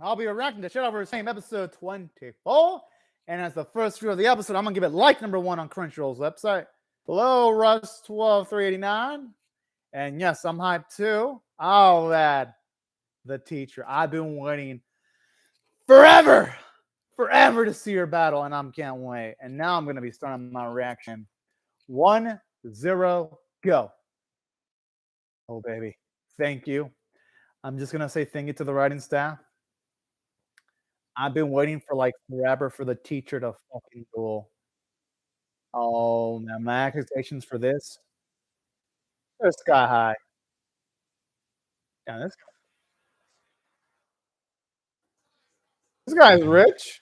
I'll be reacting to Shadowverse Flame episode 24. And as the first review of the episode, I'm going to give it like number 1 on Crunchyroll's website. Hello, Russ12389. And yes, I'm hyped too. Oh, lad, the teacher. I've been waiting forever to see her battle, and I can't wait. And now I'm going to be starting my reaction. 1-0, go. Oh, baby. Thank you. I'm just going to say thank you to the writing staff. I've been waiting for like forever for the teacher to fucking duel. Oh, man, my expectations for this, they're sky high. Yeah, this guy's rich.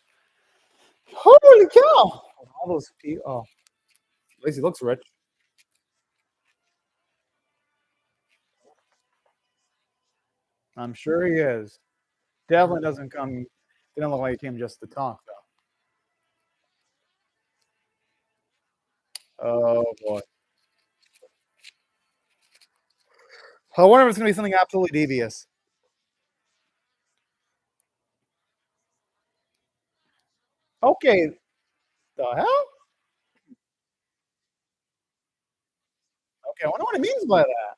Holy cow! All those people. Oh, at least he looks rich. I'm sure he is. Definitely doesn't come. Didn't look like he came just to talk, though. Oh boy. I wonder if it's gonna be something absolutely devious. Okay, the hell? Okay, I wonder what he means by that.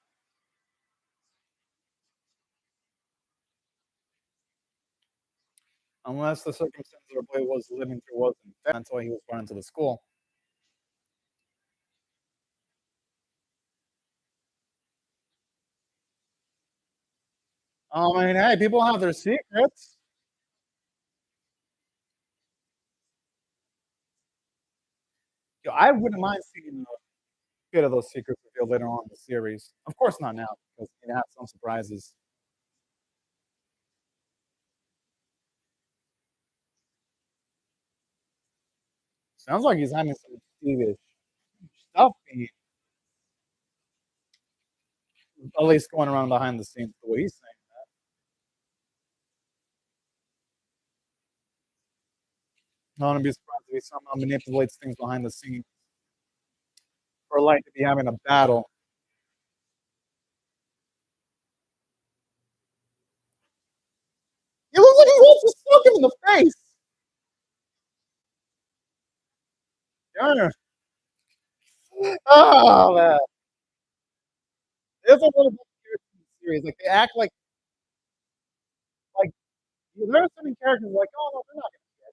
Unless the circumstances our boy was living through wasn't fair until he was brought into the school. I mean, hey, people have their secrets. Yo, I wouldn't mind seeing a bit of those secrets revealed later on in the series. Of course, not now because you have some surprises. Sounds like he's having some devious stuff being, at least going around behind the scenes. The way he's saying, I wouldn't be surprised if he somehow manipulates things behind the scenes for Light to be having a battle. It looks like he wants to smoke him in the face. Yeah. Oh man, it's a little bit weird in the series. Like they act like there are certain characters like, oh no, they're not gonna get.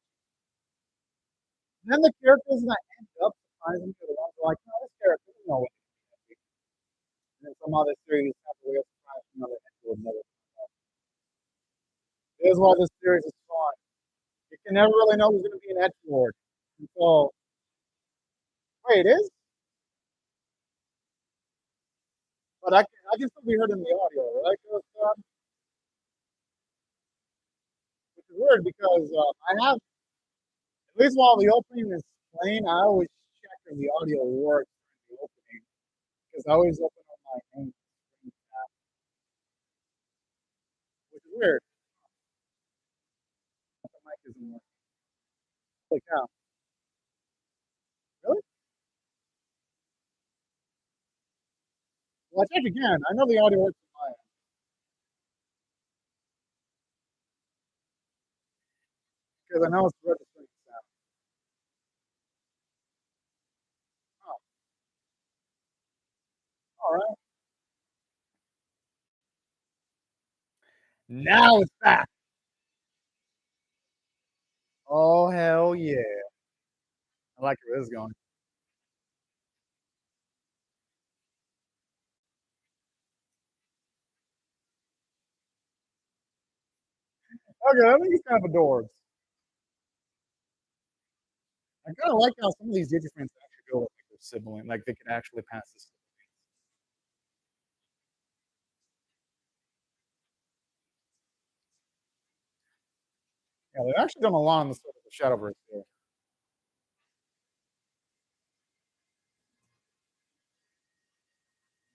And then the characters that end up surprising me are the ones who are like, no, this character, you know what? And then some other series have a real surprise from another end to another. This is why this series is fun. You can never really know who's gonna be an edge lord. So wait, it is? But I can still be heard in the audio, right? Which is weird because I have, at least while the opening is playing, I always check if the audio works in the opening because I always open up my main screen tab, which is weird. The mic isn't working. Holy cow! Really? Well, I check again. I know the audio works on my end because I know it's registering sound. Oh, all right. Now it's back. Oh hell yeah! I like where this is going. Okay, I think he's kind of adorbs. I kind of like how some of these Digifriends actually go with like their sibling, like they can actually pass this. Yeah, they've actually done a lot on the sort of the Shadowverse here.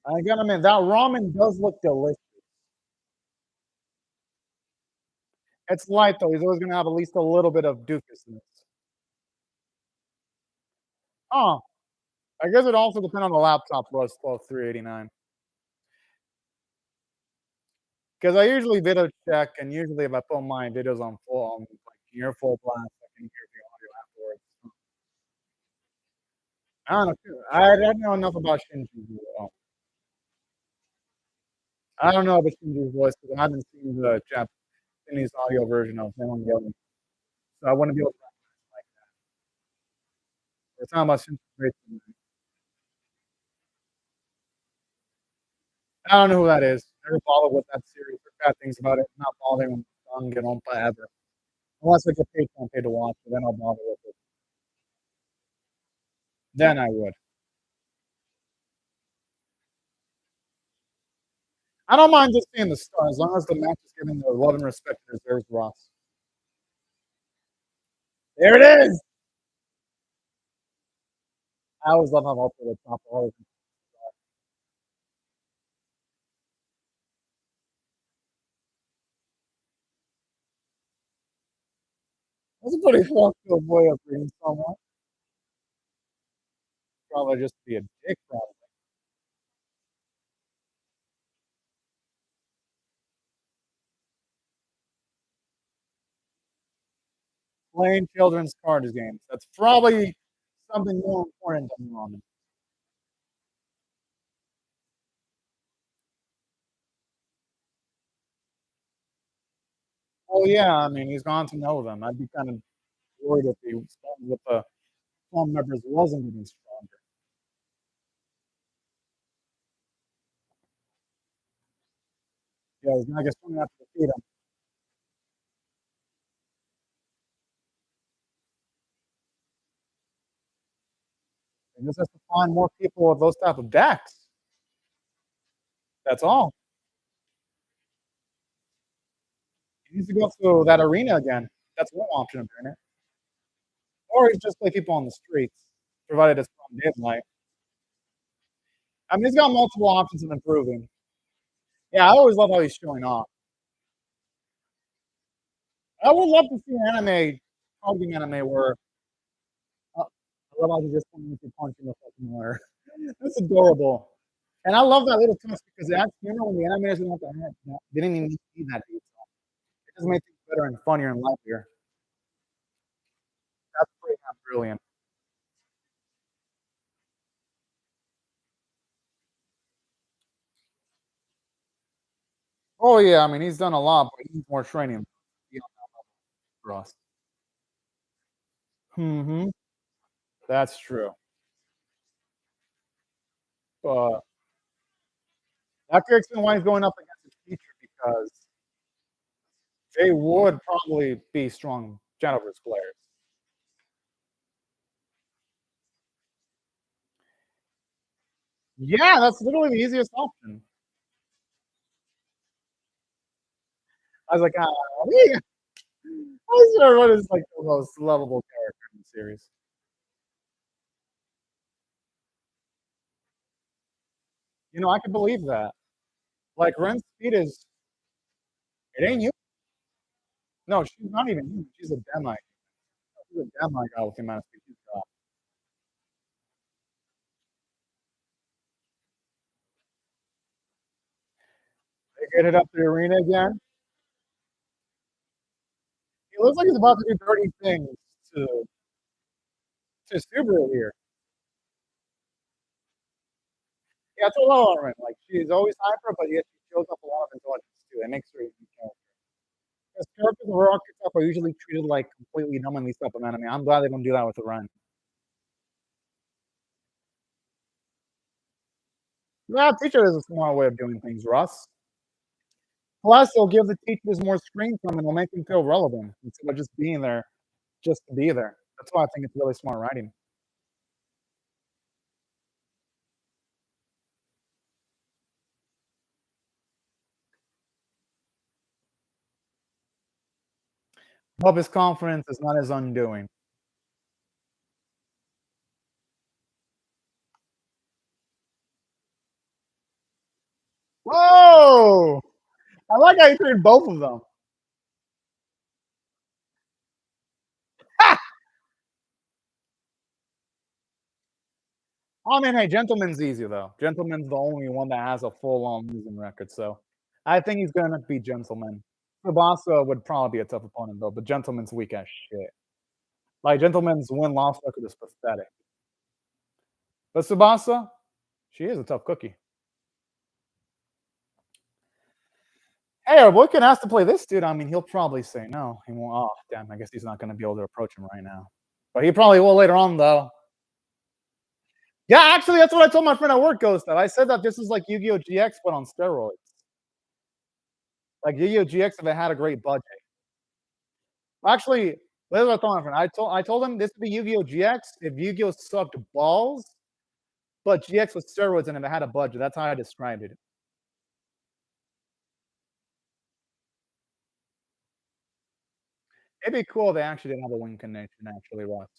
I gotta admit, that ramen does look delicious. It's light though. He's always gonna have at least a little bit of doofusness. Oh, I guess it also depends on the laptop plus 389. Because I usually video check, and usually if I put my videos on full, like near full blast, I can hear the audio afterwards. I don't know. I don't know enough about Shinji's. I don't know about Shinji's voice because I haven't seen the Japanese audio version of Evangelion, so I wouldn't be able to recognize it like that. We're talking about Shinji's voice. I don't know who that is. Never followed with that series. Heard bad things about it. Not following with Danganronpa ever. Unless I get paid to watch it, then I'll bother with it. Then I would. I don't mind just seeing the star as long as the match is giving the love and respect it deserves, Ross. There it is. I always love how up to the top always. That's a pretty fucked up way of being someone. Probably just be a dick, probably. Playing children's card games. That's probably something more important than ramen. Oh yeah, I mean he's gone to know them. I'd be kind of worried if he started with the club members wasn't getting stronger. Yeah, he's not going to have to defeat him. He just has to find more people with those type of decks. That's all. He needs to go to that arena again. That's one option of doing it. Or he just play people on the streets, provided it's from daylight. I mean, he's got multiple options of improving. Yeah, I always love how he's showing off. I would love to see an anime, talking anime, where I love how he just comes to punching the fucking water. That's adorable. And I love that little twist because it adds humor when the animators didn't have to add that. They didn't even need to see that detail. It just made things better and funnier and livelier. That's pretty damn brilliant. Oh yeah, I mean he's done a lot, but he needs more training to be on that level for us. Mm-hmm. That's true. But that could explain why he's going up against his teacher because they would probably be strong Shadowverse players. Yeah, that's literally the easiest option. I was like, yeah. I swear what is like the most lovable character in the series. You know, I can believe that. Like Ren's speed is it ain't you. No, she's not even human. She's a demi. She's a demi god with the amount of speed she's got. They get it up the arena again. He looks like he's about to do dirty things to to Subaru here. Yeah, it's a low on Ren. Like she's always hyper, but yet she shows up a lot of intelligence too. It makes her a unique character. Because characters in her archetype are usually treated like completely dumb in these type of anime. I'm glad they don't do that with the Ren. Yeah, teacher is a smart way of doing things, Russ. Plus, they'll give the teachers more screen time and they'll make them feel relevant instead of just being there just to be there. That's why I think it's really smart writing. But his confidence is not his undoing. Whoa! I like how you treated both of them. I mean, hey, Gentleman's easy though. Gentleman's the only one that has a full-on losing record, so I think he's gonna be Gentleman. Tsubasa would probably be a tough opponent though, but Gentleman's weak as shit. Like Gentleman's win-loss record is pathetic. But Tsubasa, she is a tough cookie. Hey, our boy can ask to play this dude. I mean, he'll probably say no. He won't. Oh, damn. I guess he's not going to be able to approach him right now. But he probably will later on, though. Yeah, actually, that's what I told my friend at work, Ghost. I said that this is like Yu-Gi-Oh! GX, but on steroids. Like Yu-Gi-Oh! GX if it had a great budget. Actually, that's what I told my friend. I told him this would be Yu-Gi-Oh! GX if Yu-Gi-Oh! Sucked balls, but GX with steroids and if it had a budget. That's how I described it. It'd be cool if they actually didn't have a win connection, actually, Russ.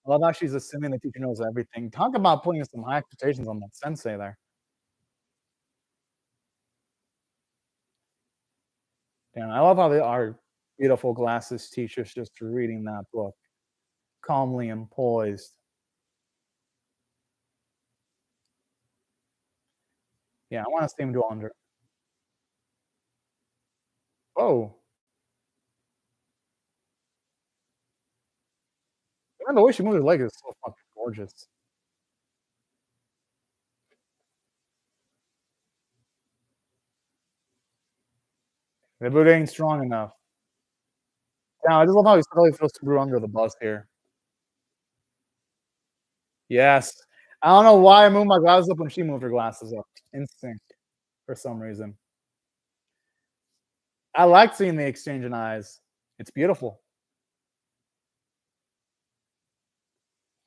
I love how she's assuming the teacher knows everything. Talk about putting some high expectations on that sensei there. Yeah, I love how our beautiful glasses teacher's just reading that book calmly and poised. Yeah, I want to see him do under. Oh, and the way she moved her leg is so fucking gorgeous. The boot ain't strong enough. Yeah, I just love how he suddenly throws Subaru under the bus here. Yes. I don't know why I moved my glasses up when she moved her glasses up. Instinct for some reason. I like seeing the exchange in eyes. It's beautiful.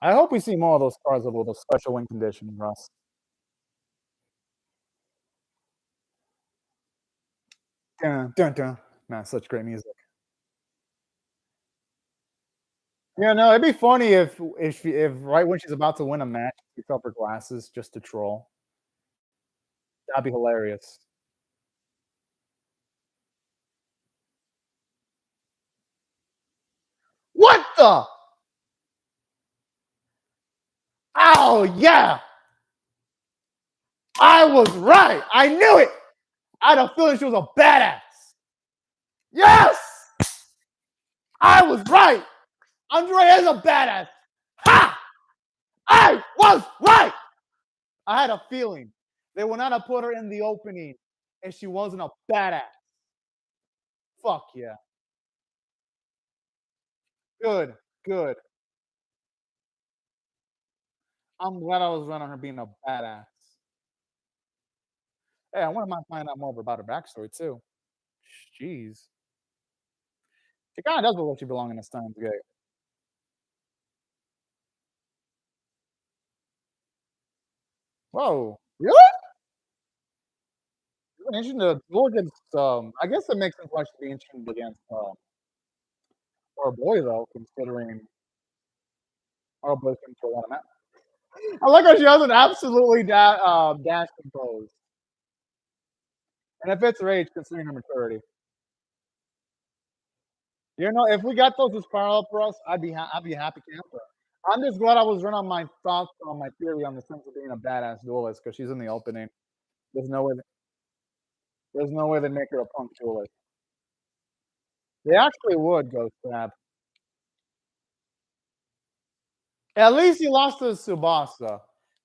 I hope we see more of those cards with a special win condition, Russ. Dun, dun, dun. Man, such great music. Yeah, no, it'd be funny if right when she's about to win a match, she takes off her glasses just to troll. That'd be hilarious. What the? Oh yeah, I was right. I knew it. I had a feeling she was a badass. Yes, I was right. Andrea is a badass. Ha! I was right. I had a feeling they would not have put her in the opening if she wasn't a badass. Fuck yeah. Good, good. I'm glad I was right on her being a badass. Hey, I wouldn't mind finding out more about her backstory too. Jeez. She kinda does look like she belong in a Steins Gate. Whoa. Really? It's been interesting to go against, I guess it makes sense why she'd be interested against, our boy though, considering our boy can throw one out. I like how she has an absolutely dash compose. And it fits her age considering her maturity. You know, if we got those as parallel for us, I'd be a happy camper. I'm just glad I was right on my thoughts on my theory on the sense of being a badass duelist because she's in the opening. There's no way there's no way they make her a punk duelist. They actually would go Stab. At least he lost to Tsubasa.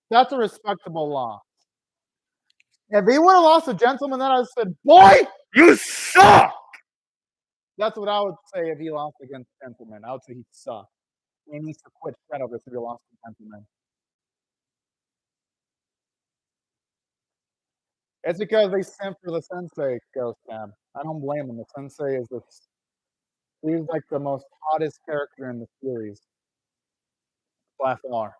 That's a respectable loss. If he would have lost to Gentleman, then I would have said, "Boy, you suck." That's what I would say if he lost against Gentleman. I would say he sucked. He needs to quit Shadowverse if he lost to Gentleman. It's because they sent for the sensei Ghost Cab. I don't blame him. The sensei is this he's like the most hottest character in the series by far.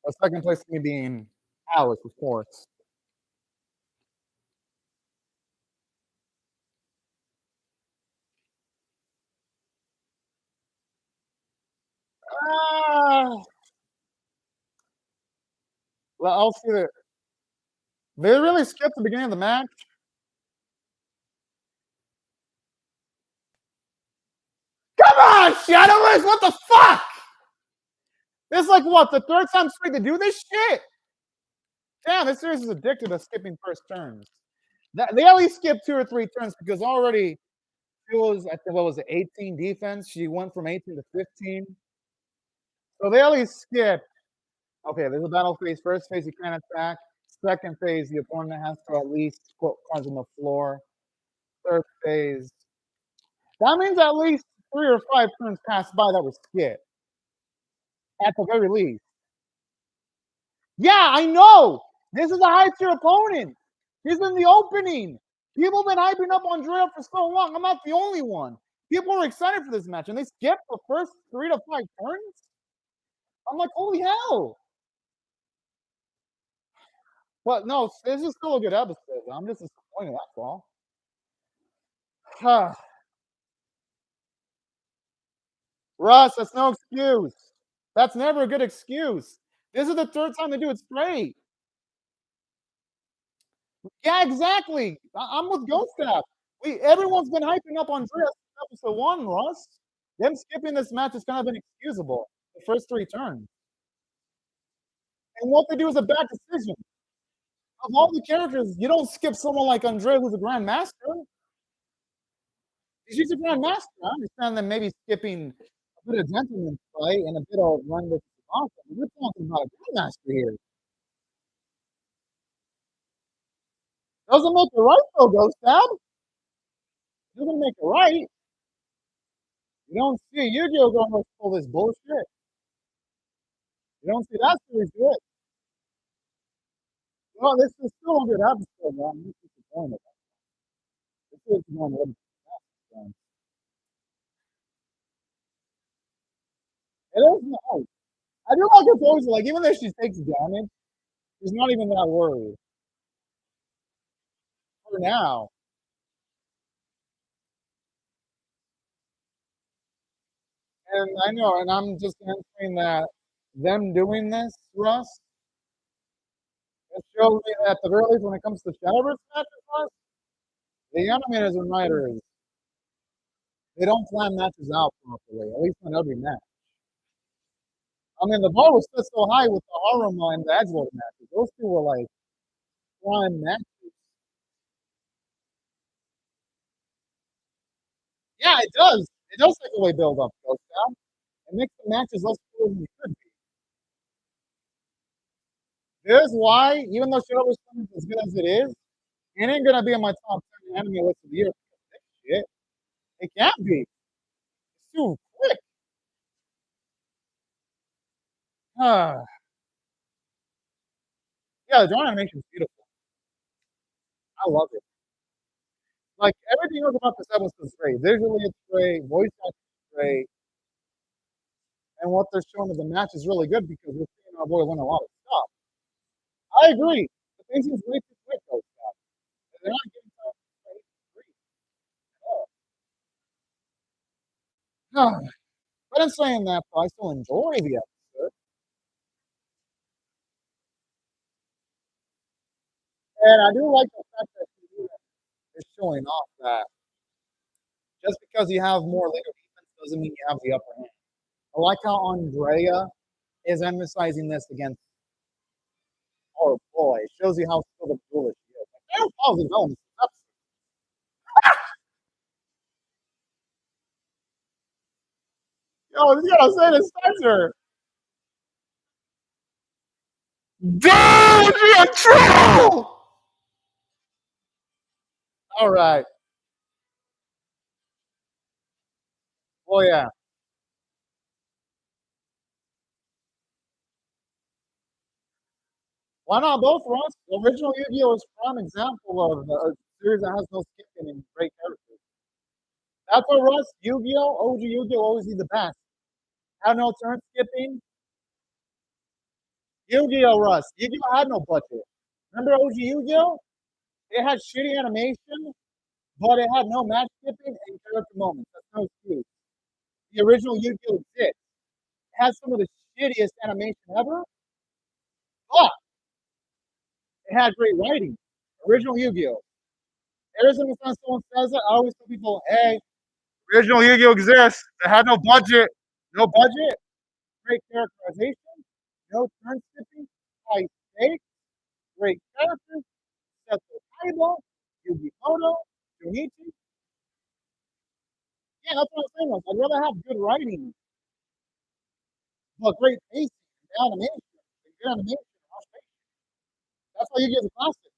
The second place to me being Alice, of course. Ah, well, I'll see it. They really skipped the beginning of the match. Come on, Shadowverse, what the fuck? This is like what the third time straight to do this shit. Damn, this series is addicted to skipping first turns. They at least skipped 2 or 3 turns because already she was, I think, what was it, 18 defense? She went from 18 to 15. So they at least skipped. Okay, there's a battle phase. First phase, you can't attack. Second phase, the opponent has to at least put cards on the floor. Third phase. That means at least 3 or 5 turns passed by that was skipped. At the very least. Yeah, I know. This is a high tier opponent. He's in the opening. People have been hyping up Andrea for so long. I'm not the only one. People are excited for this match, and they skipped the first 3 to 5 turns. I'm like, holy hell. But no, this is still a good episode. I'm just disappointed, that's all. Russ, that's no excuse. That's never a good excuse. This is the 3rd time they do it straight. Yeah, exactly. I'm with Ghost Staff. Everyone's been hyping up Andrea since episode 1, Russ. Them skipping this match is kind of inexcusable. The first 3 turns. And what they do is a bad decision. Of all the characters, you don't skip someone like Andrea, who's a Grandmaster. She's a Grandmaster. I understand that maybe skipping a bit of gentleman's play and a bit of run with awesome. We're talking about a Grandmaster here. Doesn't make it right, though, Ghost Tab. Doesn't make it right. You don't see Yu-Gi-Oh going to pull this bullshit. You don't see that series do it. Well, this is still a good episode, man. I'm just disappointed. This is going to It is nice. I do like her pose, like, even though she takes damage, she's not even that worried. For now. And I know, and I'm just answering that them doing this, Russ, it shows me that at the very least when it comes to Shadowverse matches, Russ, the animators and writers, they don't plan matches out properly, at least not every match. I mean, the bar was set so high with the Haruma and the Edgelord matches. Those two were like prime matches. Yeah, it does. It does take away build up, Ghost Town. It makes the matches less cool than they could be. Here's why, even though Shadowverse Flame is as good as it is, it ain't gonna be in my top 10 anime list of the year. Shit. It can't be. It's too quick. Yeah, the drawing animation is beautiful. I love it. Like everything else about this episode is great. Visually, it's great. Voice acting is great. And what they're showing in the match is really good because we're seeing our boy win a lot of stuff. I agree. The thing seems way too quick, though. They're not giving time to breathe. But in saying that, I still enjoy the episode. And I do like the fact that is showing off that just because you have more later defense doesn't mean you have the upper hand. I like how Andrea is emphasizing this against our boy. It shows you how skilled of duelist she is. Like, they don't follow these elements. Yo, this gotta say this censor. Dude, you're a troll! All right. Oh, yeah. Why not both, Russ? The original Yu-Gi-Oh! Is a prime example of a series that has no skipping and great characters. That's what Russ, Yu-Gi-Oh! OG Yu-Gi-Oh! Always be the best. Have no turn skipping. Yu-Gi-Oh! Russ. Yu-Gi-Oh! Had no budget. Remember OG Yu-Gi-Oh? It had shitty animation, but it had no match skipping and character moments. That's no excuse. The original Yu-Gi-Oh! Exists. It has some of the shittiest animation ever, but it had great writing. Original Yu-Gi-Oh! Every single time someone says it, I always tell people, hey, original Yu-Gi-Oh! Exists. It had no budget. No budget. Great characterization. No turn skipping. High stakes. great characters. Setsu Kaiba, Yugi Moto, Junichi. Yeah, that's what I'm saying. Like, I'd rather have good writing, but great pacing, and animation, and good animation. That's why you get the classic.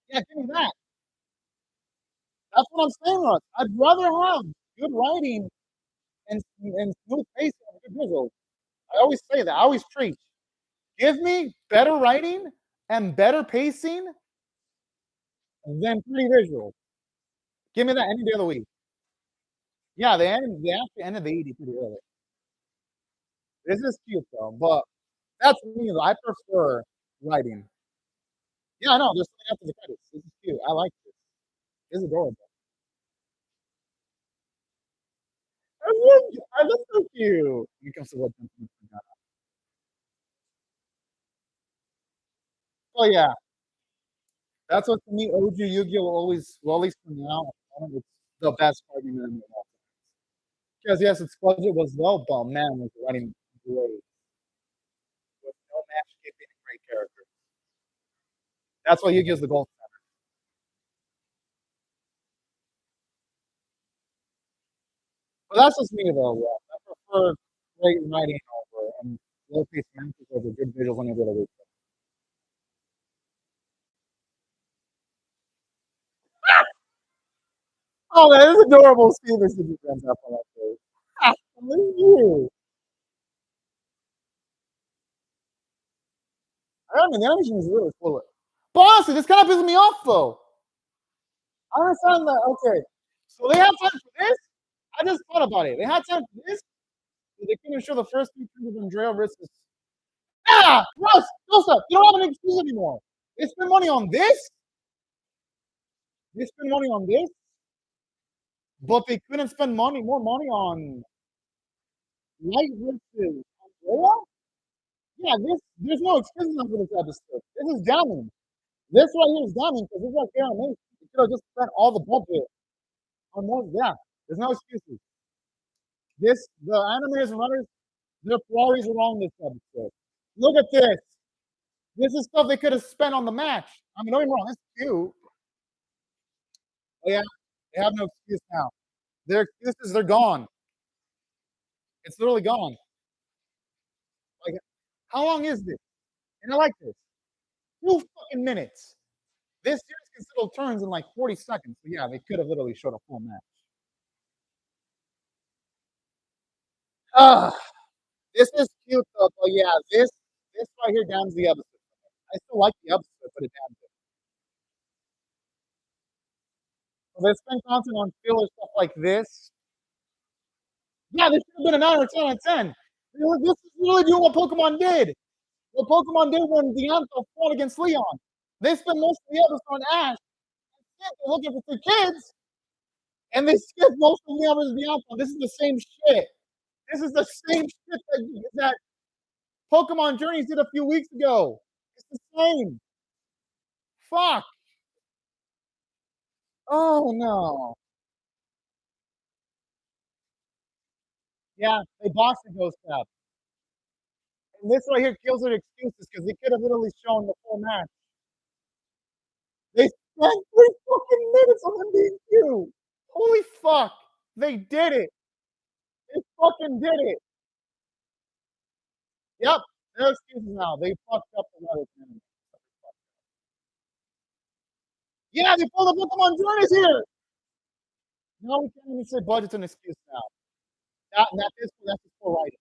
Yeah, give me that. That's what I'm saying, Russ. I'd rather have good writing and smooth pacing and good visuals. I always say that. I always preach. Give me better writing and better pacing than pretty visuals. Give me that any day of the week. Yeah, they actually ended the 80 pretty early. This is cute though, but that's me though. I prefer writing. Yeah, I know. There's something after the credits. This is cute. I like this. This is adorable. I look so cute. When it comes to what. Oh yeah, that's what to me OG Yu-Gi-Oh will always, well, at least for now, it's the best card game in the world. Because yes, its budget was low, but man, was writing great with no match keeping and great characters. That's why Yu-Gi-Oh's the gold standard. But that's just me though. Yeah. I prefer great writing over and low pace matches over good visuals on every other week. Oh, that is adorable. Steven City friends up on that page. Ah, look at you. I mean, the animation is really fluid. But honestly, this kind of pisses me off though. I understand that. Okay, so they have time for this. I just thought about it. They had time for this. So they couldn't show the first two turns of Andrea versus. Ah, Russ, Joseph, you don't have an excuse anymore. They spend money on this. They spend money on this, but they couldn't spend more money on Light versus Andrea. Yeah, there's no excuses for this episode. This is damning. This right here is damning because this is like animation. You could have just spent all the budget on more. Yeah, there's no excuses. The animators and runners, their priorities are wrong this episode. Look at this. This is stuff they could have spent on the match. I mean, don't get me wrong, it's cute. Oh yeah, they have no excuse now. Their excuses, they're gone. It's literally gone. Like, how long is this? And I like this. 2 fucking minutes. This series can settle turns in like 40 seconds. So yeah, they could have literally showed a full match. Ah, this is cute though. But yeah, this right here downs the episode. I still like the episode, but it downs it. So they spend content on filler stuff like this. Yeah, this should have been a 9 or 10 on 10. This is really doing what Pokemon did. What Pokemon did when Deanto fought against Leon. They spent most of the episode on Ash. They're looking for 2 kids, and they skipped most of the episode of Deanto. This is the same shit. This is the same shit that Pokemon Journeys did a few weeks ago. It's the same. Fuck. Oh no. Yeah, they boxed the Ghost Cap. And this right here kills their excuses because they could have literally shown the full match. They spent 3 fucking minutes on them being cute. Holy fuck. They did it. They fucking did it. Yep. No excuses now. They fucked up the weather. Yeah, they pulled the Pokemon Journeys here. No, we can't even say budget's an excuse now. That's just poor writing.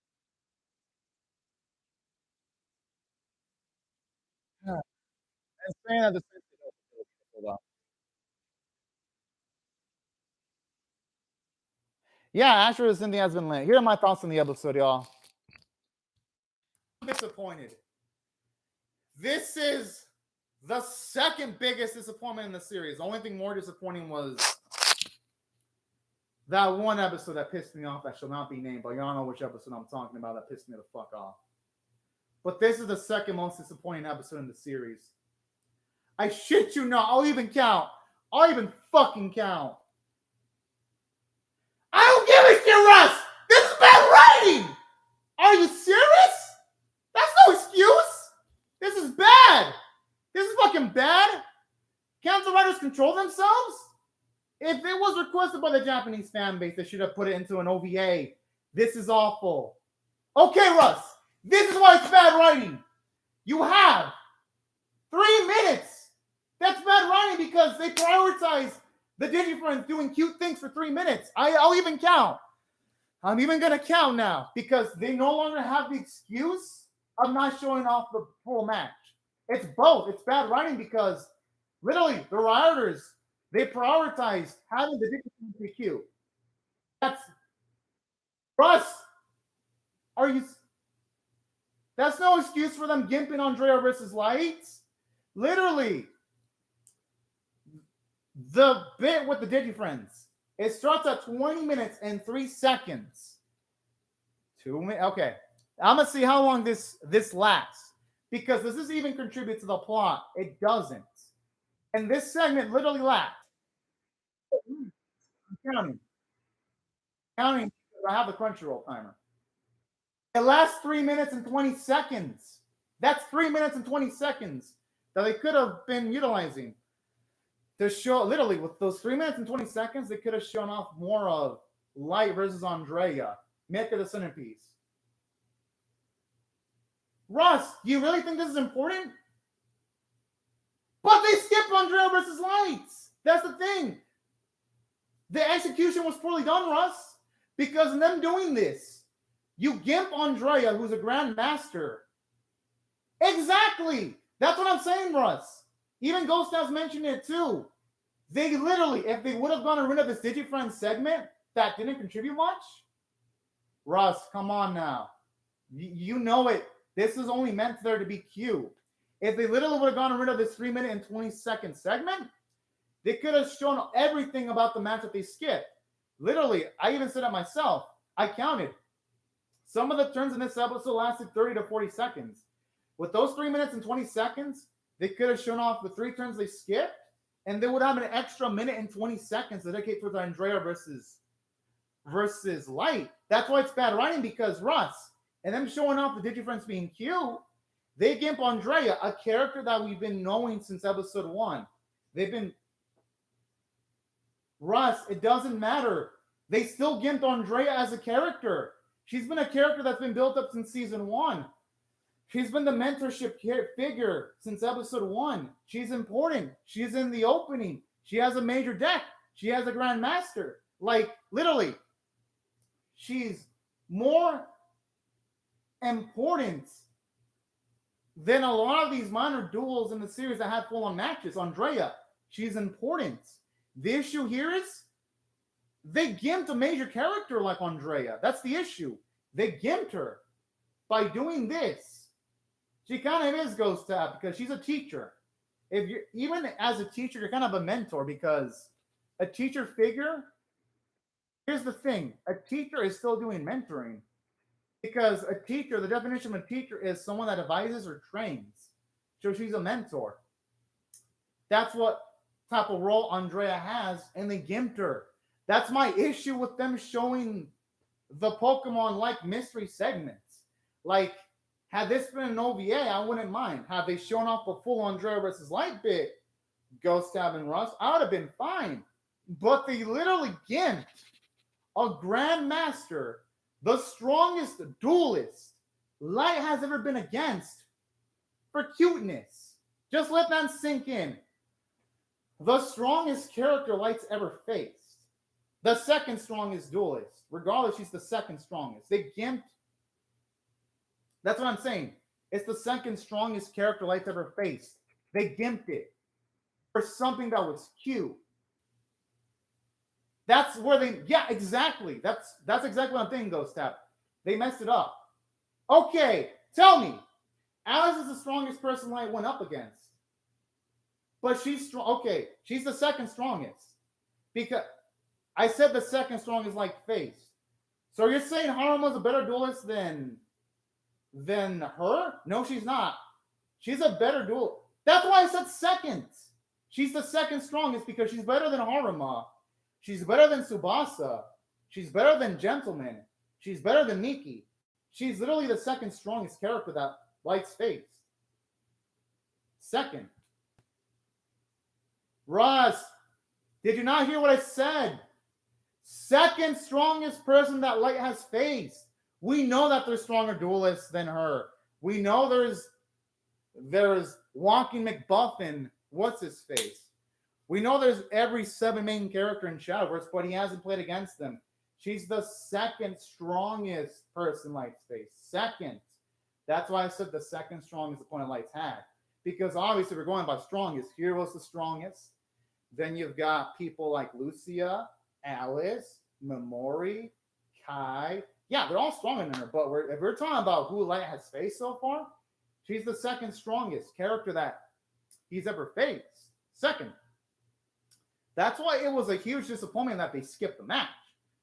Yeah. And saying that the same thing. Hold on. Yeah, Asher Cynthia has been late. Here are my thoughts on the episode, y'all. I'm disappointed. This is the second biggest disappointment in the series. The only thing more disappointing was that one episode that pissed me off that shall not be named, but y'all know which episode I'm talking about that pissed me the fuck off. But this is the second most disappointing episode in the series. I shit you not. I'll even count. I'll even fucking count. I don't give a shit, Russ. This is bad writing. Are you serious? That's no excuse. This is bad. This is fucking bad. Can't the writers control themselves? If it was requested by the Japanese fan base, they should have put it into an OVA. This is awful. Okay, Russ. This is why it's bad writing. You have 3 minutes. That's bad writing because they prioritize the Digifriends doing cute things for 3 minutes. I'll even count. I'm even going to count now because they no longer have the excuse of not showing off the full match. It's both. It's bad writing because literally the rioters, they prioritized having the Digifriends be cute. That's Russ. Are you? That's no excuse for them gimping Andrea versus Lights. Literally, the bit with the Digifriends, it starts at 20 minutes and 3 seconds. 2 minutes. Okay, I'm gonna see how long this lasts because does this even contribute to the plot? It doesn't. And this segment literally lasts. I'm counting. I have the Crunchyroll timer. It lasts 3 minutes and 20 seconds. That's 3 minutes and 20 seconds that they could have been utilizing to show. Literally, with those 3 minutes and 20 seconds, they could have shown off more of Light versus Andrea, make it the centerpiece. Russ, do you really think this is important? But they skipped Andrea versus Lights. That's the thing. The execution was poorly done, Russ, because in them doing this, you gimp Andrea, who's a grandmaster. Exactly. That's what I'm saying, Russ. Even Ghost has mentioned it too. They literally, if they would have gone rid of this Digifriends segment that didn't contribute much, Russ, come on now. You know it. This is only meant there to be cute. If they literally would have gone rid of this 3 minute and 20-second segment, they could have shown everything about the match that they skipped. Literally, I even said it myself. I counted. Some of the turns in this episode lasted 30 to 40 seconds. With those 3 minutes and 20 seconds, they could have shown off the 3 turns they skipped, and they would have an extra minute and 20 seconds to dedicate towards Andrea versus Light. That's why it's bad writing, because Russ and them showing off the Digifriends being cute, they gimp Andrea, a character that we've been knowing since episode 1. They've been... Russ, it doesn't matter. They still gimped Andrea as a character. She's been a character that's been built up since season 1. She's been the mentorship figure since episode 1. She's important. She's in the opening. She has a major deck. She has a grandmaster. Like, literally, she's more important than a lot of these minor duels in the series that have full-on matches. Andrea, she's important. The issue here is they gimped a major character like Andrea. That's the issue. They gimped her by doing this. She kind of is Ghost Tab because she's a teacher. If you're even as a teacher, you're kind of a mentor because a teacher figure. Here's the thing: a teacher is still doing mentoring because a teacher, the definition of a teacher is someone that advises or trains. So she's a mentor. That's what type of role Andrea has, and they gimped her. That's my issue with them showing the Pokemon-like mystery segments. Like, had this been an OVA, I wouldn't mind. Had they shown off the full Andrea versus Light bit, Ghost Tab and Russ, I would have been fine. But they literally gimped a grandmaster, the strongest duelist Light has ever been against, for cuteness. Just let that sink in. The strongest character Light's ever faced. The second strongest duelist. Regardless, she's the second strongest. They gimped. That's what I'm saying. It's the second strongest character Light's ever faced. They gimped it for something that was cute. That's where they... Yeah, exactly. That's exactly what I'm thinking, Ghost Tab. They messed it up. Okay, tell me. Alice is the strongest person Light went up against. But she's strong. Okay, she's the second strongest. Because I said the second strongest Light faced. So you're saying Haruma's a better duelist than her? No, she's not. She's a better duelist. That's why I said second. She's the second strongest because she's better than Haruma. She's better than Tsubasa. She's better than Gentleman. She's better than Miki. She's literally the second strongest character that Light's faced. Second. Russ, did you not hear what I said? Second strongest person that Light has faced. We know that there's stronger duelists than her. We know there's Walking McBuffin. What's his face? We know there's every 7 main character in Shadowverse, but he hasn't played against them. She's the second strongest person Light's faced. Second. That's why I said the second strongest opponent Light's had. Because obviously we're going by strongest. Hero's the strongest. Then you've got people like Lucia, Alice, Memori, Kai. Yeah, they're all stronger than her. But if we're talking about who Light has faced so far, she's the second strongest character that he's ever faced. Second. That's why it was a huge disappointment that they skipped the match.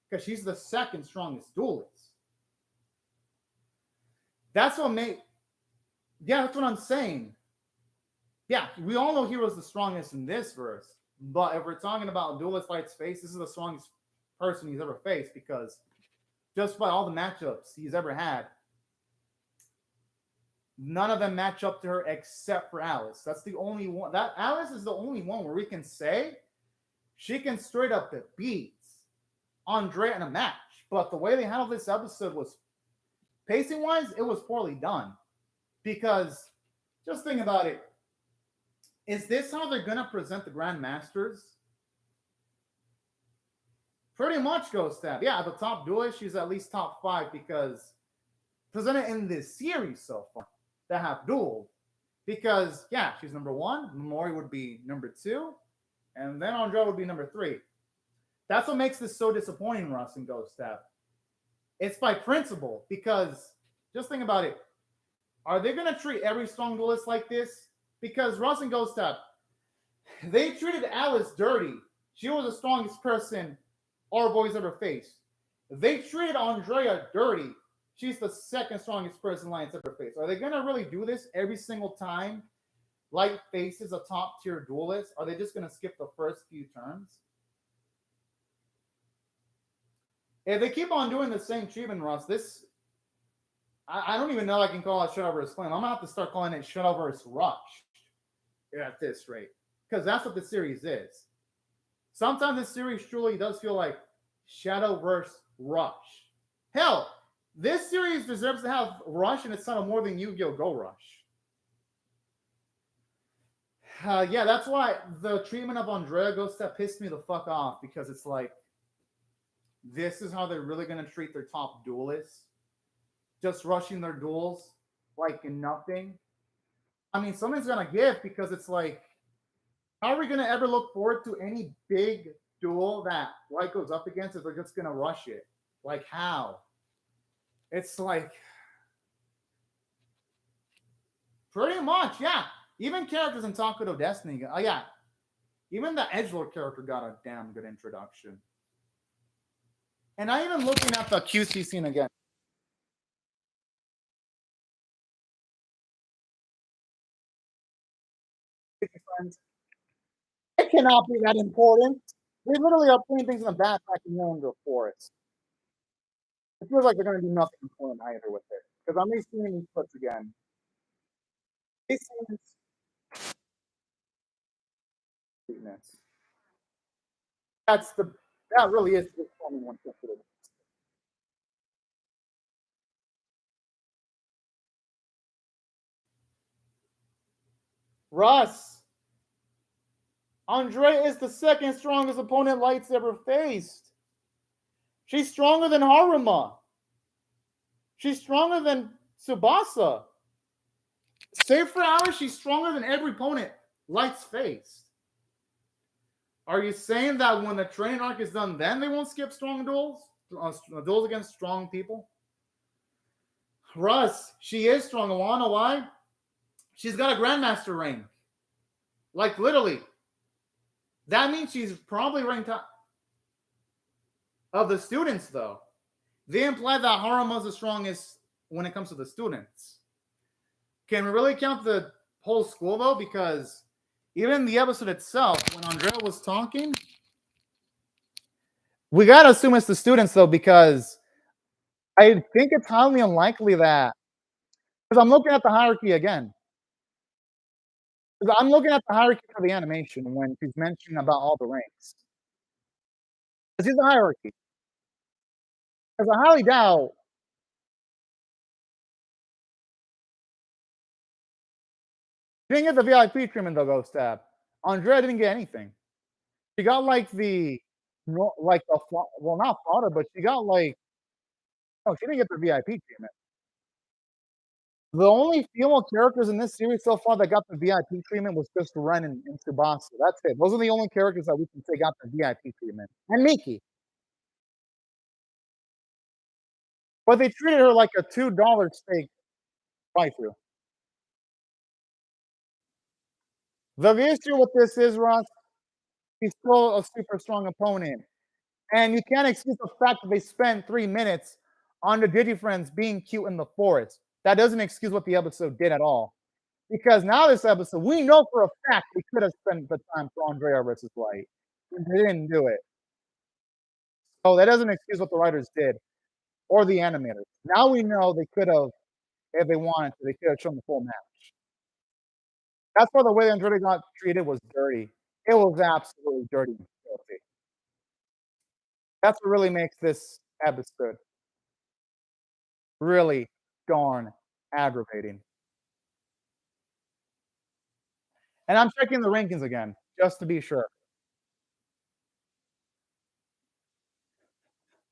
Because she's the second strongest duelist. That's what made... Yeah, that's what I'm saying. Yeah, we all know Hero's the strongest in this verse. But if we're talking about duelist Light's face, this is the strongest person he's ever faced. Because just by all the matchups he's ever had, none of them match up to her except for Alice. That's the only one. That Alice is the only one where we can say she can straight up beat Andrea in a match. But the way they handled this episode was, pacing-wise, it was poorly done. Because, just think about it. Is this how they're going to present the Grandmasters? Pretty much, Ghost Tab. Yeah, the top duelist, she's at least top 5 because presented in this series so far that have dueled. Because, yeah, she's number 1. Memori would be number 2. And then Andrea would be number 3. That's what makes this so disappointing, Russ and Ghost Tab. It's by principle. Because, just think about it. Are they going to treat every strong duelist like this? Because Russ and Ghost Tab, they treated Alice dirty. She was the strongest person our boys ever faced. They treated Andrea dirty. She's the second strongest person Lions ever faced. Are they going to really do this every single time Light faces a top tier duelist? Are they just going to skip the first few turns? If they keep on doing the same treatment, Russ, this... I don't even know I can call it Shadowverse Flame. I'm going to have to start calling it Shadowverse Rush at this rate. Because that's what the series is. Sometimes this series truly does feel like Shadowverse Rush. Hell, this series deserves to have Rush in its title more than Yu-Gi-Oh! Go Rush. Yeah, that's why the treatment of Andrea Ghost that pissed me the fuck off. Because it's like, this is how they're really going to treat their top duelists. Just rushing their duels like nothing. I mean, something's going to give because it's like, how are we going to ever look forward to any big duel that Light goes up against if they're just going to rush it? Like, how? It's like, pretty much, yeah. Even characters in Takuto Destiny, yeah. Even the Edgelord character got a damn good introduction. And I even looking at the QC scene again. Friends. It cannot be that important. We literally are putting things in the backpack and going to the forest. It feels like they're going to do nothing important either with it. Because I'm seeing these clips again. This is sweetness. That really is the only one. Russ. Andrea is the second strongest opponent Light's ever faced. She's stronger than Haruma. She's stronger than Tsubasa. Save for Alice, she's stronger than every opponent Light's faced. Are you saying that when the training arc is done, then they won't skip strong duels? Duels against strong people? Russ, she is strong. I want to know why? She's got a Grandmaster rank. Like, literally. That means she's probably ranked top. Of the students, though. They imply that Haruma's the strongest when it comes to the students. Can we really count the whole school, though? Because even the episode itself, when Andrea was talking, we got to assume it's the students, though, because I think it's highly unlikely that, because I'm looking at the hierarchy again. 'Cause I'm looking at the hierarchy for the animation when she's mentioning about all the ranks. 'Cause here's the hierarchy. 'Cause I highly doubt she didn't get the VIP treatment though, Ghost Tab. Andrea didn't get anything. She got like the no like the well, not fodder, but she got like no, she didn't get the VIP treatment. The only female characters in this series so far that got the VIP treatment was just Ren and Tsubasa. That's it. Those are the only characters that we can say got the VIP treatment. And Miki. But they treated her like a $2 steak waifu. The issue with this is, Ross, he's still a super strong opponent. And you can't excuse the fact that they spent 3 minutes on the Digifriends being cute in the forest. That doesn't excuse what the episode did at all. Because now this episode, we know for a fact they could have spent the time for Andrea versus Light. And they didn't do it. So that doesn't excuse what the writers did or the animators. Now we know they could have, if they wanted to, they could have shown the full match. That's why the way Andrea got treated was dirty. It was absolutely dirty and filthy. That's what really makes this episode really darn aggravating. And I'm checking the rankings again, just to be sure.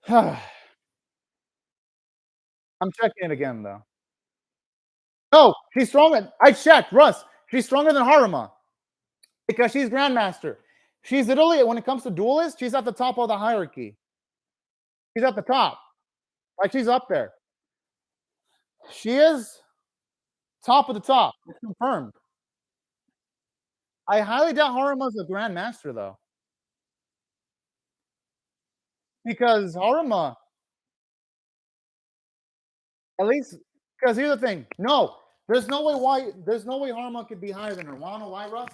I'm checking it again, though. No, she's stronger. I checked, Russ. She's stronger than Haruma because she's Grandmaster. She's literally, when it comes to duelists, she's at the top of the hierarchy. She's at the top. Like, she's up there. She is top of the top. It's confirmed. I highly doubt Haruma's a Grandmaster, though. Because Haruma, at least, because here's the thing. No, there's no way Haruma could be higher than her. Wanna know why, Russ?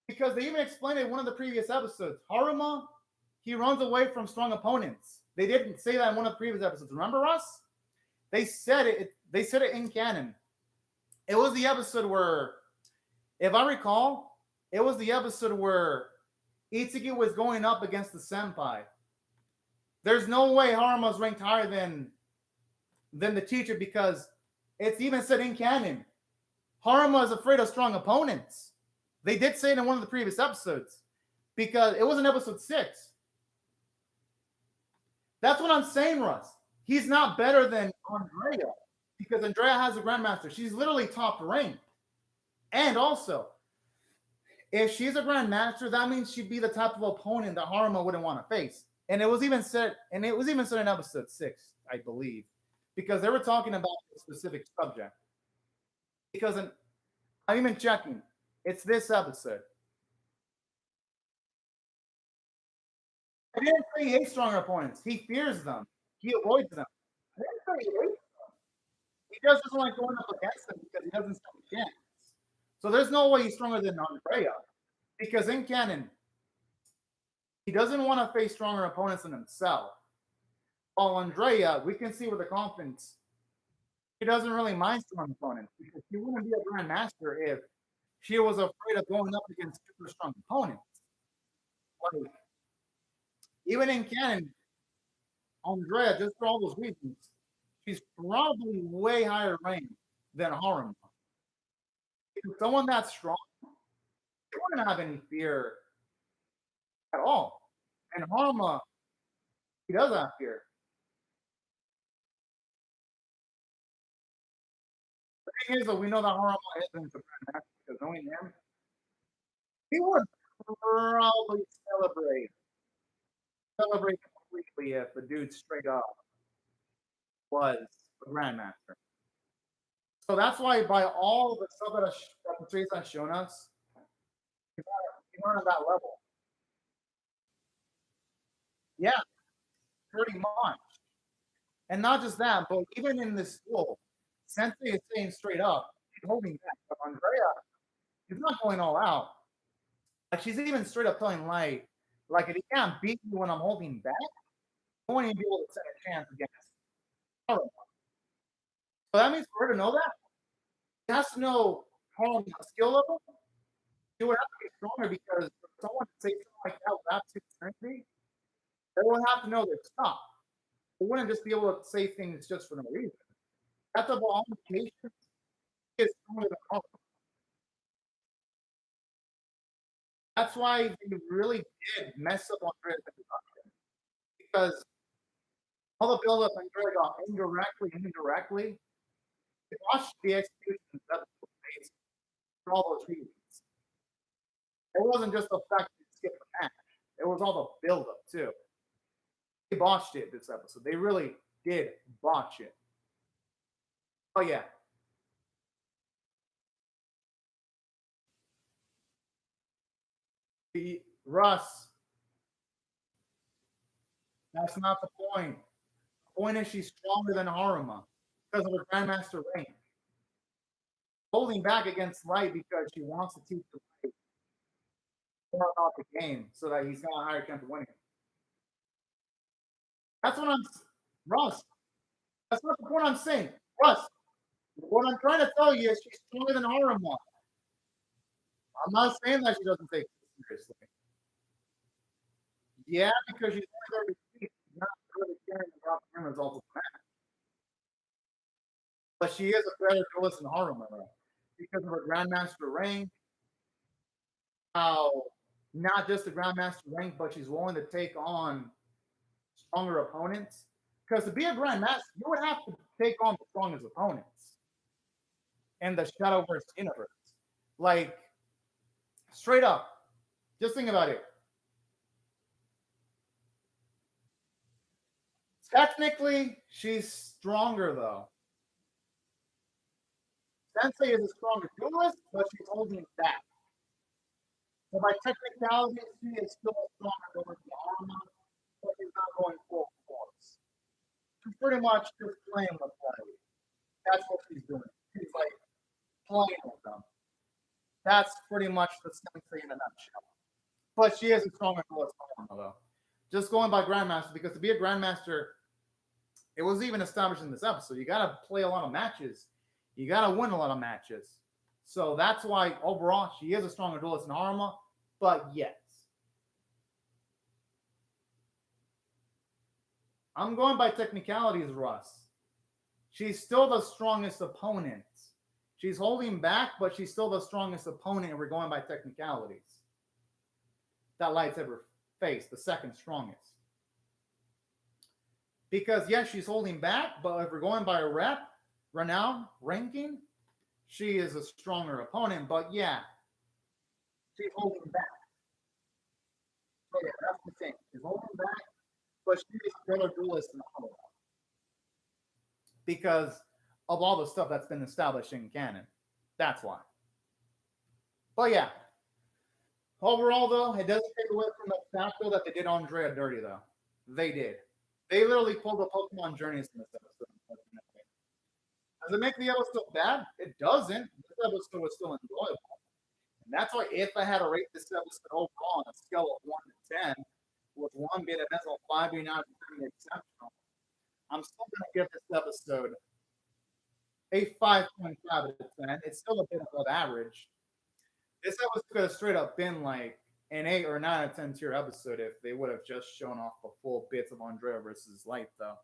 Because they even explained it in one of the previous episodes. Haruma, he runs away from strong opponents. They didn't say that in one of the previous episodes. Remember, Russ? They said it. They said it in canon. It was the episode where, if I recall, it was the episode where Itsuki was going up against the senpai. There's no way Haruma's ranked higher than the teacher because it's even said in canon. Haruma is afraid of strong opponents. They did say it in one of the previous episodes because it was in episode 6. That's what I'm saying, Russ. He's not better than Andrea because Andrea has a Grandmaster. She's literally top ranked. And also, if she's a Grandmaster, that means she'd be the type of opponent that Haruma wouldn't want to face. And it was even said in episode 6, I believe, because they were talking about a specific subject. Because I'm even checking. It's this episode. I didn't say he hates stronger opponents. He fears them. He avoids them. I didn't say he hates them. He just doesn't like going up against them because he doesn't stand a chance. So there's no way he's stronger than Andrea. Because in canon, he doesn't want to face stronger opponents than himself. While Andrea, we can see with the confidence, she doesn't really mind strong opponents because she wouldn't be a Grandmaster if she was afraid of going up against super strong opponents. Like, even in canon, Andrea, just for all those reasons, she's probably way higher ranked than Haruma. If someone that's strong, they wouldn't have any fear at all. And Haruma, he does have fear. The thing is that we know that Haruma isn't the Grandmaster because knowing him, he would probably celebrate completely if the dude straight up was a Grandmaster. So that's why by all the stuff that the series has shown us, he's not at that level. Yeah, pretty much. And not just that, but even in this school, Sensei is saying straight up, she's holding back. But Andrea is not going all out. Like she's even straight up telling Light, like if he can't beat me when I'm holding back, I won't even be able to stand a chance against Haruma. So that means for her to know that, she has to know skill level, you would have to be stronger because for someone to say something like that without eternity, they would have to know their stuff. They wouldn't just be able to say things just for no reason. That's of all indications is stronger than all. That's why they really did mess up on Andrea's introduction. Because all the build-up Andrea got indirectly, they watched the execution of for all those reasons. It wasn't just the fact that they skipped the match. It was all the build-up too. They botched it this episode. They really did botch it. Oh yeah. Russ. That's not the point. The point is she's stronger than Haruma because of her Grandmaster rank. Holding back against Light because she wants to teach the Light more about the game so that he's got a higher chance of winning. That's what I'm Russ. That's not the point I'm saying. Russ, what I'm trying to tell you is she's stronger than Haruma. I'm not saying that she doesn't take it seriously. Yeah, because she's only there to speak. She's not really caring about the results of the match. But she is a better duelist than Haruma, though, because of her Grandmaster rank. How not just the Grandmaster rank, but she's willing to take on stronger opponents. Because to be a Grandmaster, you would have to take on the strongest opponents in the Shadowverse universe. Like, straight up, just think about it. Technically, she's stronger, though. Sensei is a stronger duelist, but she's holding back. So by technicality, she is still stronger than the Haruma, but she's not going full force. She's pretty much just playing with play. That's what she's doing. She's like playing with them. That's pretty much the Sensei in a nutshell. But she is a stronger duelist than Haruma, though. Just going by Grandmaster, because to be a Grandmaster, it was even established in this episode. You got to play a lot of matches. You got to win a lot of matches. So that's why overall she is a stronger duelist than Haruma. But yes. I'm going by technicalities, Russ. She's still the strongest opponent. She's holding back, but she's still the strongest opponent, and we're going by technicalities. That Light's ever faced, the second strongest. Because, yes, she's holding back, but if we're going by renown, ranking, she is a stronger opponent. But, yeah, she's holding back. So, yeah, that's the thing. She's holding back, but she's a better duelist than Haruma. Because of all the stuff that's been established in canon. That's why. But, yeah. Overall, though, it doesn't take away from the fact, though, that they did Andrea dirty, though. They did. They literally pulled the Pokemon journeys in this episode. Does it make the episode bad? It doesn't. This episode was still enjoyable. And that's why if I had to rate this episode overall on a scale of 1 to 10, with 1 being abysmal, 5 being not exceptional, I'm still going to give this episode a 5.5 out of 10. It's still a bit above average. This episode could have straight up been like an 8 or 9 out of 10 tier episode if they would have just shown off the full bits of Andrea versus Light, though.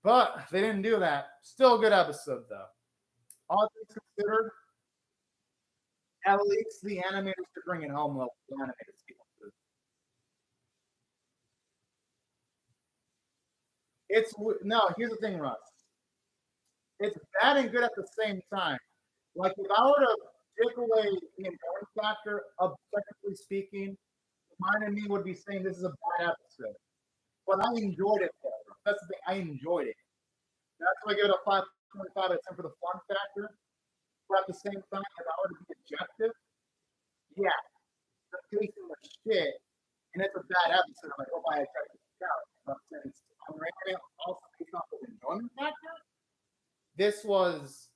But they didn't do that. Still a good episode, though. All things considered, at least the animators are bringing home level animated sequences. Here's the thing, Russ. It's bad and good at the same time. Like, if I were to take away the enjoyment factor, objectively speaking, mine and me would be saying this is a bad episode. But I enjoyed it. That's the thing. I enjoyed it. That's why I give it a 5.5 out of 10 for the fun factor. But at the same time, if I were to be objective, yeah, the pacing was shit, and it's a bad episode. I'm like, oh, I checked it out. But since I'm ranking it also based off of enjoyment factor, this was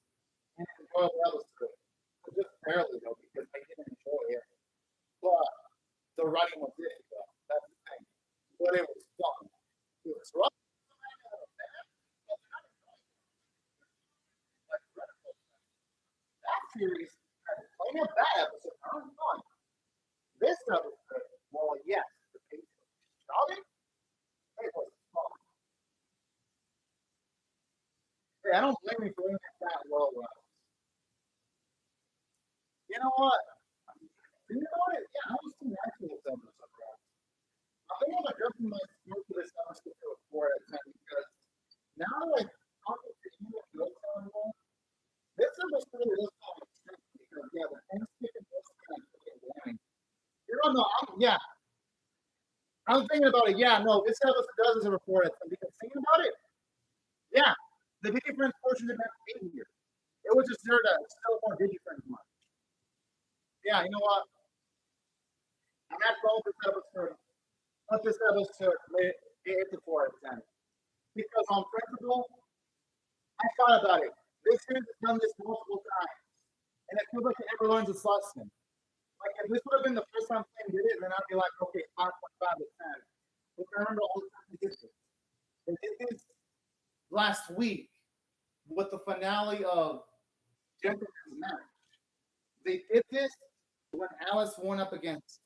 an enjoyable episode. Just barely, though, because I didn't enjoy it. But the writing was it, though. That's the thing. But it was fun. It was rough. That series I don't blame you for doing it that low. You know what? You know what? Yeah, I was too natural with them. I think I'm adjusting my score for this episode to a 4 out of 10 because now that I'm talking to you and you're telling me, this episode really does have a strength because, yeah, the Thanksgiving was kind of boring. You don't know. Yeah. I'm thinking about it. Yeah, no, this episode does deserve a 4 out of 10 because thinking about it, yeah, the Digifriends portion didn't have to be here. It was just there to sell more Digifriends much. Yeah, you know what? I'm not going for this episode. But this episode, it's a 4 out of 10. Because on principle, I thought about it. This series has done this multiple times. And it feels like it never learns its lesson. Like, if this would have been the first time Flame did it, then I'd be like, okay, 5.5 out of 10. But I remember all the time they did this. They did this last week with the finale of Gentleman's Marriage. They did this when Alice won up against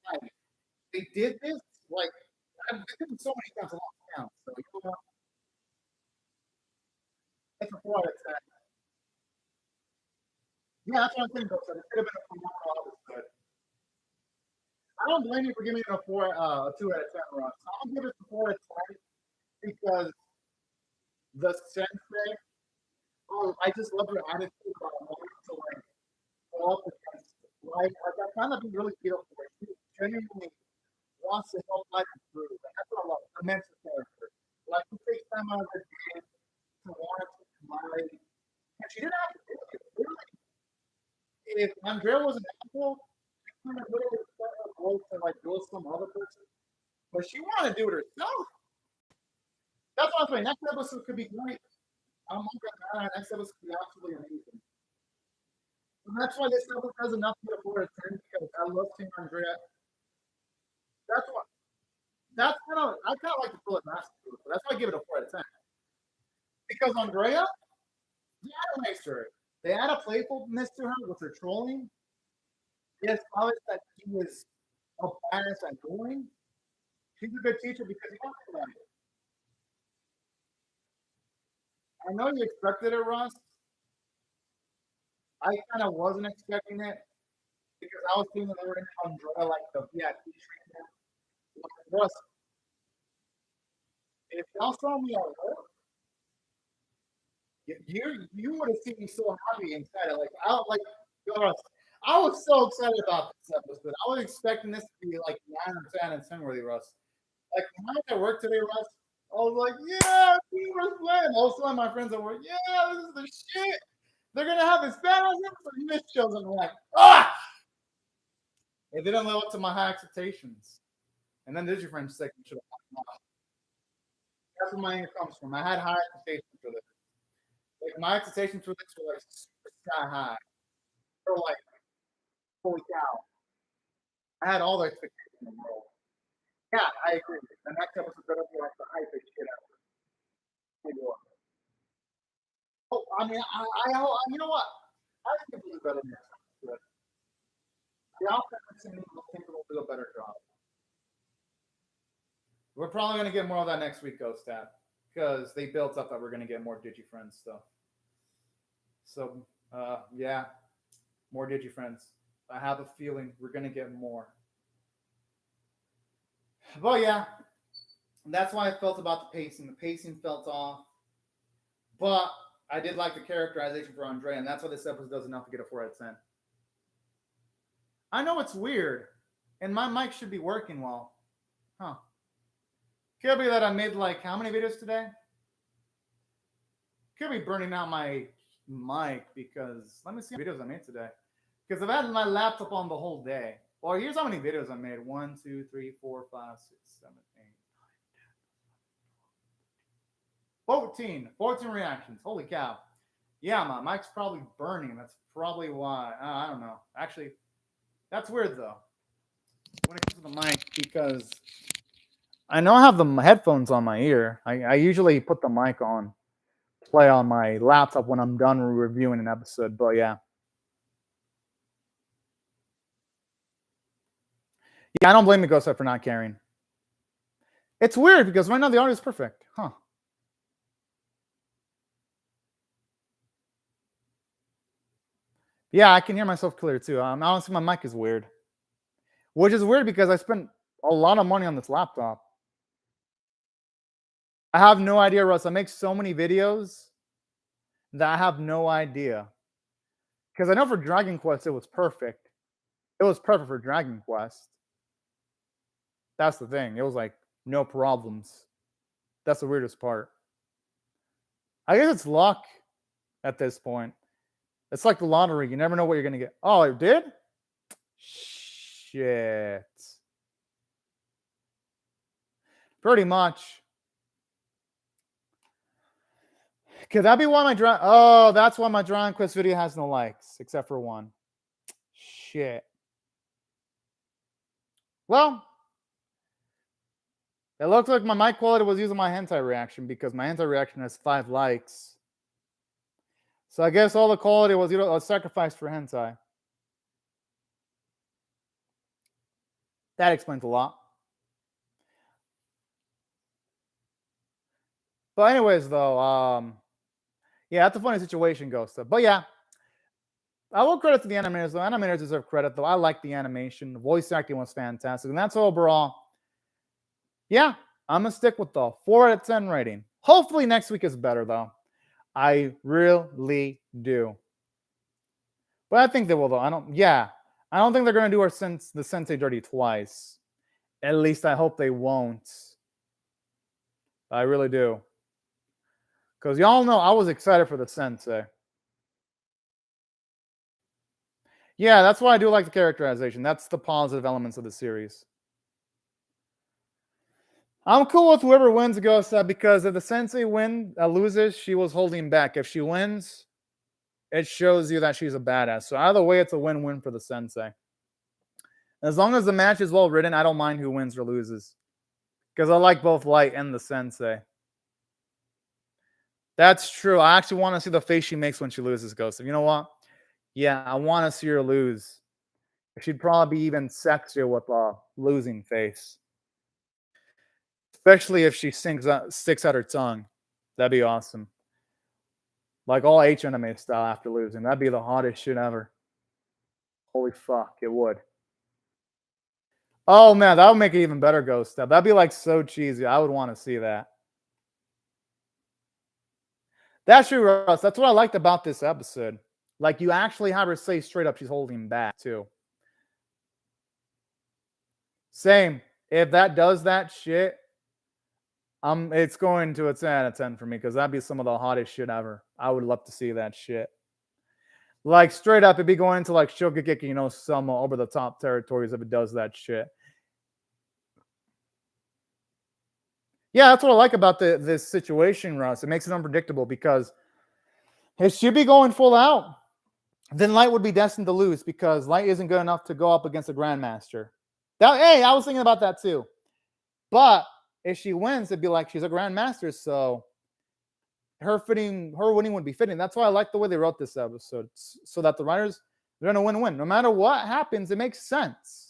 Ivy. They did this, like, I've been so many times, I lost count. So, you know what? It's a 4 out of 10. Yeah, that's what I'm thinking, though. So it could have been a phenomenal episode. I don't blame you for giving it a 2 out of 10, Ross. I'll give it a 4 out of 10 because the sensei, I just love your attitude about wanting to like go up against life. Like I found that to be really beautiful. She genuinely wants to help life improve. And that's what I love. A mental character. Like who takes time out of her day to want to marry. And she didn't have to do it. Really. If Andrea was an apple, she kind of would have expected her growth to like go some other person. But she wanted to do it herself. That's what I'm saying. Next episode could be great. I'm looking at that. Next episode could be absolutely amazing. And that's why this episode has enough to get a 4 out of 10 because I love seeing Andrea. That's what. That's kind of. I kind of like to pull it masterful, but that's why I give it a 4 out of 10. Because Andrea, they animate her. They add a playfulness to her with her trolling. Yes, obvious that she is a badass at dueling. She's a good teacher because you don't think about it. I know you expected it, Russ. I kind of wasn't expecting it because I was thinking they were going to Andrea like the VIP treatment. Russ, if y'all saw me at work, you would have seen me so happy inside. Like I was so excited about this episode. I was expecting this to be like 9 or 10 and 10 worthy, Russ. Like when I was at work today, Russ, I was like, yeah, Shadowverse Flame. All of a sudden, my friends at work, yeah, this is the shit. They're gonna have this badass episode. You missed shows, and I'm like, ah! It didn't live up to my high expectations. And then there's your friend's segment should have. That's where my anger comes from. I had high expectations for this. Like my expectations for this were like super sky high. They were like, holy cow! I had all the expectations in the world. Yeah, I agree. The next episode's gonna be like the hype shit ever. Oh, I mean, you know what? I think we'll do better than this. The offense and I think we'll do a better job. We're probably gonna get more of that next week, Ghost Tap, because they built up that we're gonna get more DigiFriends stuff. So, yeah, more DigiFriends. I have a feeling we're gonna get more. But yeah, that's why I felt about the pacing. The pacing felt off, but I did like the characterization for Andrea, and that's why this episode does enough to get a 4 out of 10. I know it's weird, and my mic should be working well. Huh. Could be that I made like how many videos today? Could be burning out my mic because let me see how many videos I made today. Because I've had my laptop on the whole day. Well, here's how many videos I made. 1, 2, 3, 4, 5, 6, 7, 8, 9, 10. 14 reactions. Holy cow. Yeah, my mic's probably burning. That's probably why. I don't know. Actually, that's weird though. When it comes to the mic, because I know I have the headphones on my ear. I usually put the mic on, play on my laptop when I'm done reviewing an episode. But yeah. Yeah, I don't blame the Ghost Set for not caring. It's weird because right now the audio is perfect. Huh. Yeah, I can hear myself clear too. Honestly, my mic is weird. Which is weird because I spent a lot of money on this laptop. I have no idea, Russ. I make so many videos that I have no idea. Because I know for Dragon Quest it was perfect. It was perfect for Dragon Quest. That's the thing. It was like no problems. That's the weirdest part. I guess it's luck at this point. It's like the lottery. You never know what you're going to get. Oh, it did? Shit. Pretty much. Could that be why my Oh, that's why my Dragon Quest video has no likes, except for one. Shit. Well, it looks like my mic quality was using my hentai reaction because my hentai reaction has 5 likes. So I guess all the quality was a sacrifice for hentai. That explains a lot. But anyways, though, yeah, that's a funny situation, Ghost. But yeah, I will credit to the animators, though. Animators deserve credit, though. I like the animation. The voice acting was fantastic. And that's overall. Yeah, I'm going to stick with the 4 out of 10 rating. Hopefully next week is better, though. I really do. But I think they will, though. I don't think they're going to do the Sensei dirty twice. At least I hope they won't. I really do. Because y'all know I was excited for the Sensei. Yeah, that's why I do like the characterization. That's the positive elements of the series. I'm cool with whoever wins Ghost because if the Sensei loses, she was holding back. If she wins, it shows you that she's a badass. So either way, it's a win-win for the Sensei. As long as the match is well written, I don't mind who wins or loses. Because I like both Light and the Sensei. That's true. I actually want to see the face she makes when she loses, Ghost. You know what? Yeah, I want to see her lose. She'd probably be even sexier with a losing face. Especially if she sticks out her tongue. That'd be awesome. Like all H-anime style after losing. That'd be the hottest shit ever. Holy fuck, it would. Oh man, that would make it even better, Ghost Step. That'd be like so cheesy. I would want to see that. That's true, Russ. That's what I liked about this episode. Like you actually have her say straight up she's holding back too. Same. If that does that shit, it's going to a 10 out of 10 for me because that'd be some of the hottest shit ever. I would love to see that shit. Like straight up, it'd be going to like Shokugeki, some over the top territories if it does that shit. Yeah, that's what I like about this situation, Russ. It makes it unpredictable because if she'd be going full out, then Light would be destined to lose because Light isn't good enough to go up against a Grandmaster. Hey, I was thinking about that too. But if she wins, it'd be like she's a Grandmaster, so her winning would be fitting. That's why I like the way they wrote this episode, so that the writers, they're going to win. No matter what happens, it makes sense.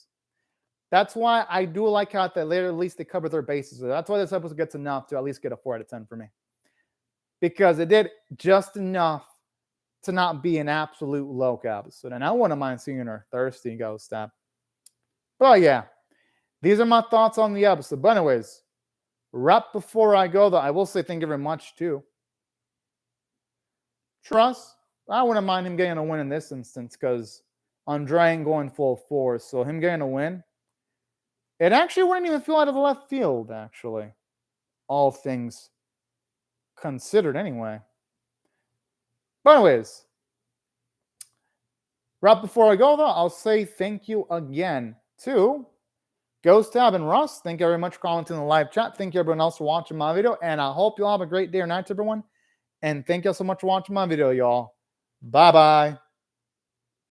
That's why I do like how at least they cover their bases. That's why this episode gets enough to at least get a 4 out of 10 for me. Because it did just enough to not be an absolute low episode. And I wouldn't mind seeing her thirsty Ghost Step. But yeah, these are my thoughts on the episode. But anyways, right before I go, though, I will say thank you very much to Trust. I wouldn't mind him getting a win in this instance because Andre ain't going full force. So him getting a win, it actually wouldn't even feel out of the left field, actually. All things considered anyway. But anyways, right before I go, though, I'll say thank you again to Ghost Tab and Russ. Thank you very much for commenting in the live chat. Thank you everyone else for watching my video. And I hope you all have a great day or night, everyone. And thank you so much for watching my video, y'all. Bye-bye.